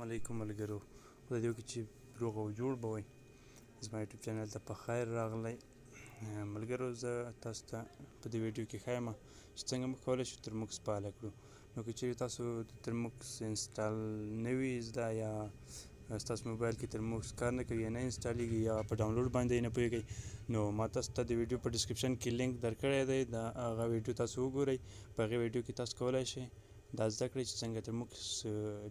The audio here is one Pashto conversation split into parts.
علیکم ملګرو، خدای دې وکړي چې روغ او جوړ به وئ. زما یوټیوب چینل ته په خیر راغلی. ملګرو، زه تاسو ته په دې ویډیو کې ښیم چې څنګه موږ کولی شو ترموکس فعاله کړو. نو که چیرې تاسو د ترموکس انسټال نه وي زده، یا ستاسو موبایل کې ترموکس کار نه کوي یا نه انسټالیږي یا په ډاونلوډ باندې نه پوهېږئ، نو ما تاسو ته د ویډیو په ډسکرپشن کې لینک درکړی دی. د هغه ویډیو تاسو وګورئ. په هغې ویډیو کې تاسو کولی شئ دا زده کړئ چې څنګه ترموکس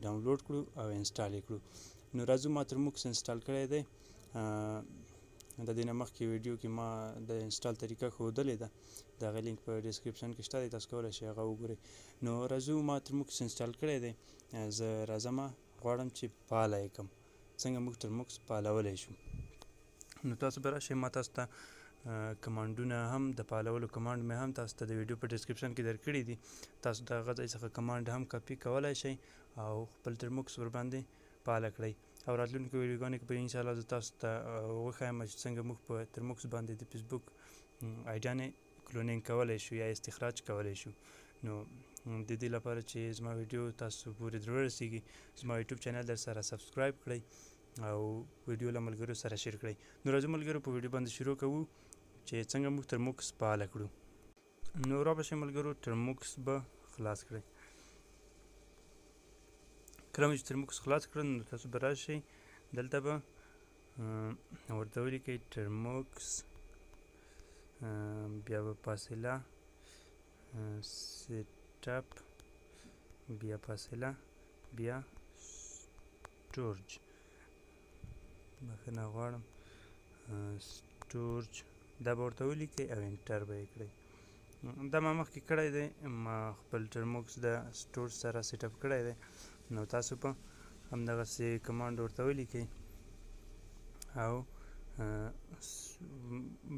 ډاونلوډ کړو او انسټال یې کړو. نو راځو، ما ترموکس انسټال کړی دی. د دې نه مخکې ویډیو کې ما د انسټال طریقه ښودلې ده، د هغې لینک په ډسکرپشن کې شته دی، تاسو کولی شئ هغه وګورئ. نو راځو، ما ترموکس انسټال کړی دی. زه راځمه، غواړم چې فعاله یې کړم. څنګه موږ ترموکس فعالولی شو؟ نو تاسو به راشئ، ما تاسو ته کمانډونه هم د فعالولو کمانډ مې هم تاسو ته د ویډیو په ډسکرپشن کې درکړي دي. تاسو د هغه ځای څخه کمانډ هم کاپي کولی شئ او خپل ترموکس ورباندې فعاله کړئ. او راتلونکو ویډیوګانو کې به انشاءالله زه تاسو ته وښیم چې څنګه موږ په ترموکس باندې د فیسبوک آیډیانې کلونینګ کولی شو یا استخراج کولی شو. نو د دې لپاره چې زما ویډیو تاسو پورې ورسیږي، زما یوټیوب چینل در سره سبسکرایب کړئ او ویډیو له ملګرو سره شیر کړئ. نو راځو ملګرو، په ویډیو باندې شروع کوو چې څنګه موږ ترموکس فعاله کړو. نو را به شئ ملګرو، ترموکس به خلاص کړئ. کله مو چې ترموکس خلاص کړل، نو تاسو به راشئ، دلته به ورته ولیکئ ترموکس، بیا به فاصله سیټ اپ، بیا فاصله، بیا سټورج، بخښنه غواړم، سټورج، دا به ورته ولیکئ او انټر به یې کړئ. دا ما مخکې کړی دی، ما خپل ترموکس د سټورج سره سیټ اپ کړی دی. نو تاسو په همدغسې کمانډ ورته ولیکئ او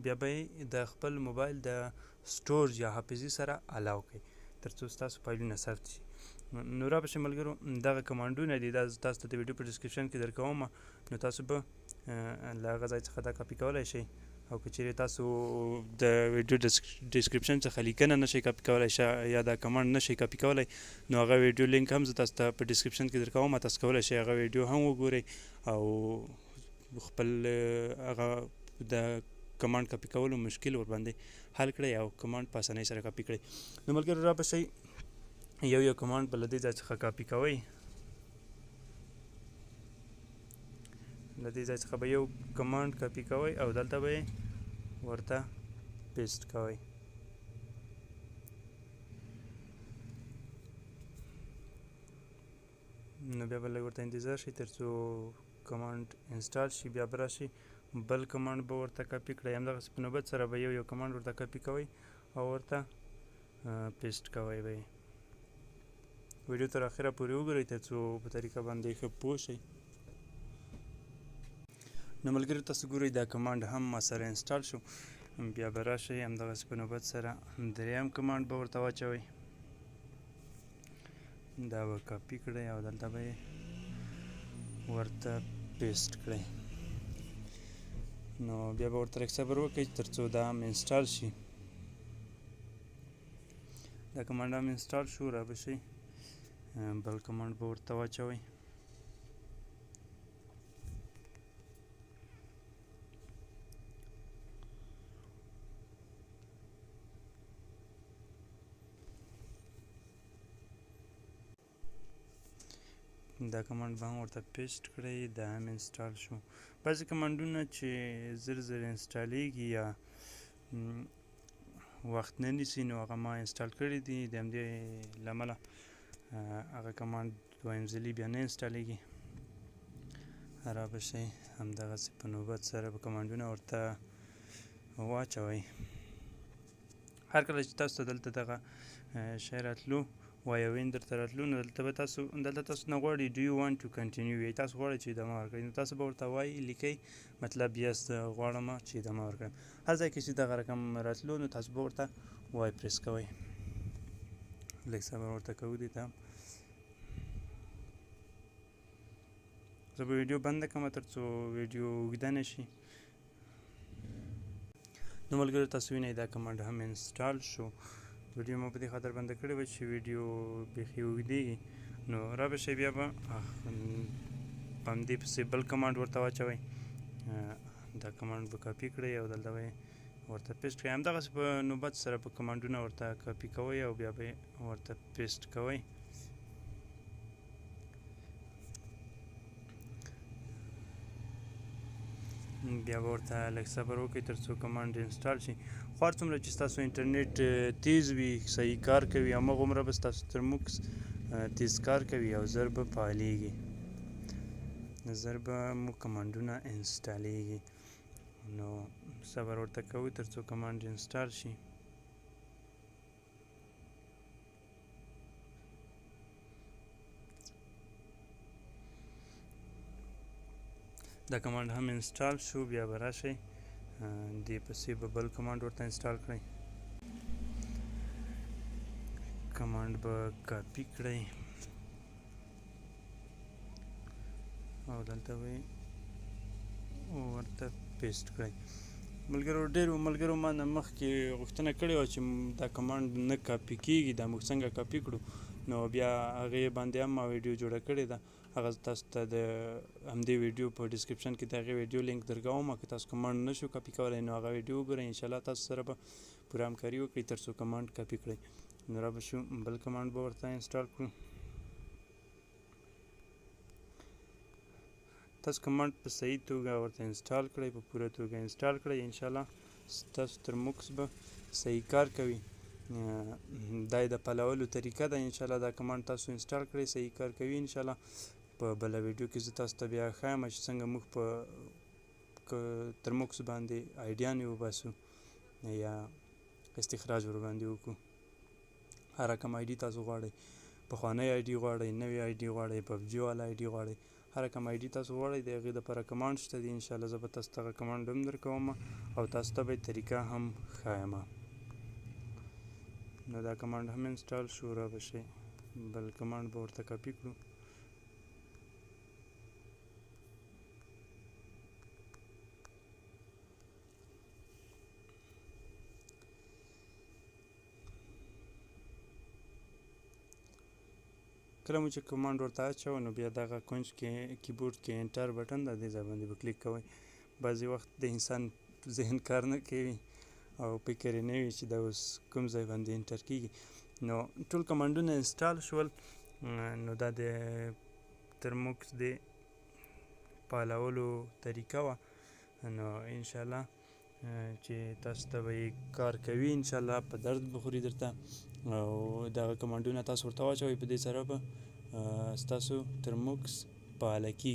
بیا به یې د خپل موبایل د سټورج یا حافظې سره الاو کړئ تر څو ستاسو فایلونه ثبت شي. نو را به شئ ملګرو، دغه کمانډونه دي، دا تاسو ته د ویډیو په ډسکرپشن کې درکوم. نو تاسو به له هغه ځای څخه دا کاپي کولی شئ، او که چیرې تاسو د ویډیو ډسکرپشن څخه لیکنه نشئ کاپي کولی یا دا کمانډ نشئ کاپي کولی، نو هغه ویډیو لینک هم زه تاسو ته په ډسکرپشن کې درکوم. تاسو کولی شئ هغه ویډیو هم وګورئ او خپل هغه د کمانډ کاپي کولو مشکل ورباندې حل کړئ او کمانډ په اسانۍ سره کاپي کړئ. نو ملګرو، را به شئ، یو کمانډ به له دې ځای څخه کاپي کوئ. له دې ځای څخه به یو کمانډ کاپي کوئ او دلته به یې ورته پیسټ کوئ. نو بیا به لږ ورته انتظار شئ تر څو کمانډ انسټال شي. بیا به راشئ، بل کمانډ به ورته کاپي کړئ. همدغسې په نوبت سره به یو کمانډ ورته کاپي کوئ او ورته پیسټ کوئ به یې. ویډیو تر اخره پورې وګورئ تر څو په طریقه باندې ښه پوه شئ. نو ملګرو، تاسو ګورئ دا کمانډ هم ما سره انسټال شو. بیا به راشئ، همدغسې په نوبت سره دریم کمانډ به ورته واچوئ. دا به کاپي کړئ او دلته به یې ورته پیسټ کړئ. نو بیا به ورته لږ صبر وکړئ تر څو دا هم انسټال شي. دا کمانډ هم انسټال شو. را به شئ، بل کمانډ به ورته واچوئ. دا کمانډ به هم ورته پیسټ کړئ. دا هم انسټال شو. بعضې کمانډونه چې زر انسټالیږي یا وخت نه نیسي، نو هغه ما انسټال کړي دي. د همدې له امله هغه کمانډ دویم ځلي بیا نه انسټالیږي. را به شئ، همدغسې په نوبت سره به کمانډونه ورته واچوئ. هر کله چې تاسو ته دلته دغه شی راتلو، وایوین درته راتلو، نو دلته تاسو نه غواړي ډو یو وانټ ټو کنټینیو، یعنې تاسو غواړئ چې ادامه ورکړئ، نو تاسو به ورته وایي لیکئ مطلب یس غواړم چې ادامه ورکړم. هر ځای کې چې دغه رقم راتلو، نو تاسو به ورته وای پریس کوئ. لږ صبر ورته کوو دې ته. زه به ویډیو بنده کړم تر څو ویډیو اوږده نه شي. نو ملګرو، تاسو وینئ دا کمانډ هم انسټال شو. ویډیو مو په دې خاطر بنده کړې وه چې ویډیو بیخي اوږدېږي. نو را به شئ، بیا به په همدې پسې بل کمانډ ورته واچوئ دا کمانډ به کاپي کړئ او دلته به ورته پیسټ کړئ همدغسې په نوبت سره په کمانډونه ورته کاپي کوئ او بیا به ورته پیسټ کوئ بیا به ورته لږ صبر وکړئ تر څو کمانډ انسټال شي خو هر څومره چې ستاسو انټرنیټ تیز وي صحیح کار کوي همغومره به ستاسو ترموکس تیز کار کوي او ژر به فعالیږي ژر به مو کمانډونه انسټالیږي نو صبر ورته کوو تر څو کمانډ انسټال شي دا کمانډ هم انسټال شو بیا به راشئ دې پسې به بل کمانډ ورته انسټال کړئ کمانډ به کاپي کړئ او دلته به ورته پیسټ کړئ ډېرو ملګرو ما نه مخکې غوښتنه کړې وه چې دا کمانډ نه کاپي کېږي دا موږ څنګه کاپي کړو نو بیا هغې باندې هم ما ویډیو جوړه کړې ده هغه تاسو ته د همدې ویډیو په ډسکرپشن کې د هغې ویډیو لینک درکوم که تاسو کمانډ نشو کاپي کولی نو هغه ویډیو وګورئ انشاءالله تاسو سره به پوره همکاري وکړي تر څو کمانډ کاپي کړئ نو را به شو بل کمانډ به ورته انسټال کړو تاسو کمانډ په صحیح توګه ورته انسټال کړئ په پوره توګه انسټال کړئ انشاءالله ستاسو ترموکس به صحیح کار کوي دا یې د پلولو طریقه ده انشاءالله دا کمانډ تاسو انسټال کړئ صحیح کار کوي انشاءالله په بله ویډیو کې زه تاسو ته بیا ښایم چې څنګه موږ په ترموکس باندې آیډیانې وباسو یا استخراج ورباندې وکړو هر رقم آی ډي تاسو غواړئ پخوانی آی ډي غواړئ نوی آی ډي غواړئ پبجي والا آی ډي غواړئ هر رقم آی ډي تاسو غواړئ د هغې دپاره کمانډ شته دي انشاءالله زه به تاسو ته هغه کمانډ هم درکوم او تاسو ته به یې طریقه هم ښایم نو دا کمانډ هم انسټال شو را به شئ بل کمانډ به ورته کاپي کړو کله مو چې کمانډ ورته اچوه نو بیا دغه کونج کې کیبورډ کې انټر بټن ده دې ځای باندې به کلیک کوئ بعضې وخت د انسان ذهن کار نه کوي او فکر یې نه وي چې دا اوس کوم ځای باندې انټر کېږي نو ټول کمانډونه انسټال شول نو دا د ترموکس د فعالولو طریقه وه نو انشاءالله چې تاسو ته به یې کار کوي انشاءالله په درد به خوري درته او دغه کمانډونه تاسو ورته واچوئ په دې سره به ستاسو ترموکس فعاله کېږي